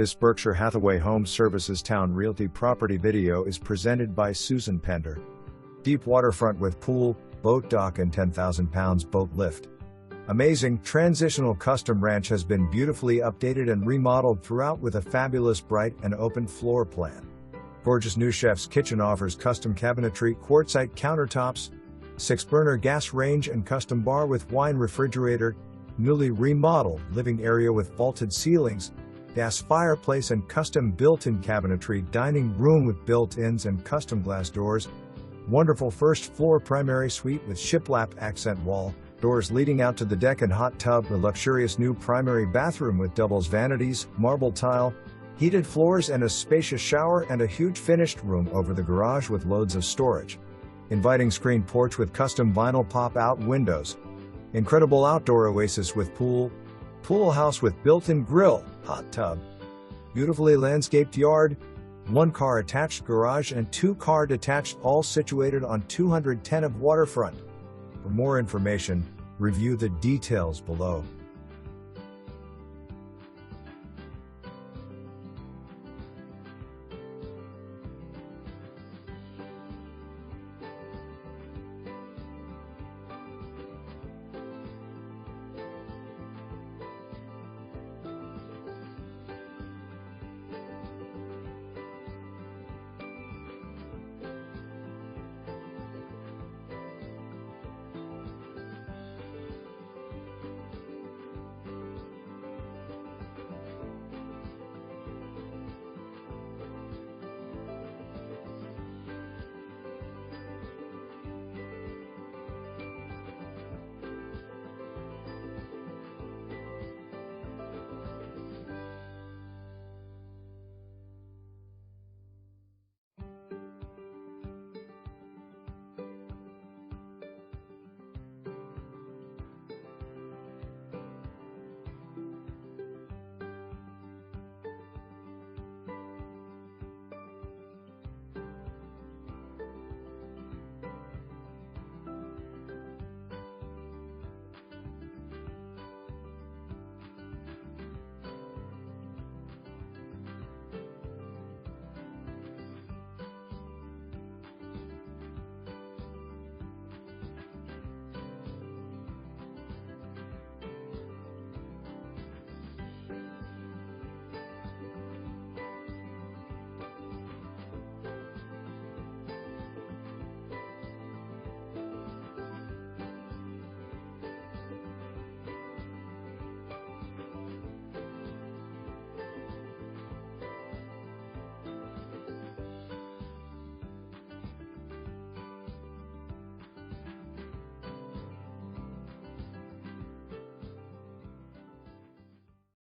This Berkshire Hathaway HomeServices Towne Realty property video is presented by Susan Pender. Deep waterfront with pool, boat dock and 10,000 pounds boat lift. Amazing, transitional custom ranch has been beautifully updated and remodeled throughout with a fabulous bright and open floor plan. Gorgeous new chef's kitchen offers custom cabinetry, quartzite countertops, 6-burner gas range and custom bar with wine refrigerator, newly remodeled living area with vaulted ceilings, gas fireplace and custom built-in cabinetry, dining room with built-ins and custom glass doors, wonderful first floor primary suite with shiplap accent wall, doors leading out to the deck and hot tub, a luxurious new primary bathroom with doubles vanities, marble tile, heated floors and a spacious shower, and a huge finished room over the garage with loads of storage. Inviting screened porch with custom vinyl pop-out windows. Incredible outdoor oasis with pool house with built-in grill, hot tub. Beautifully landscaped yard, 1-car attached garage and 2-car detached, all situated on 210 of Waterfront. For more information, review the details below.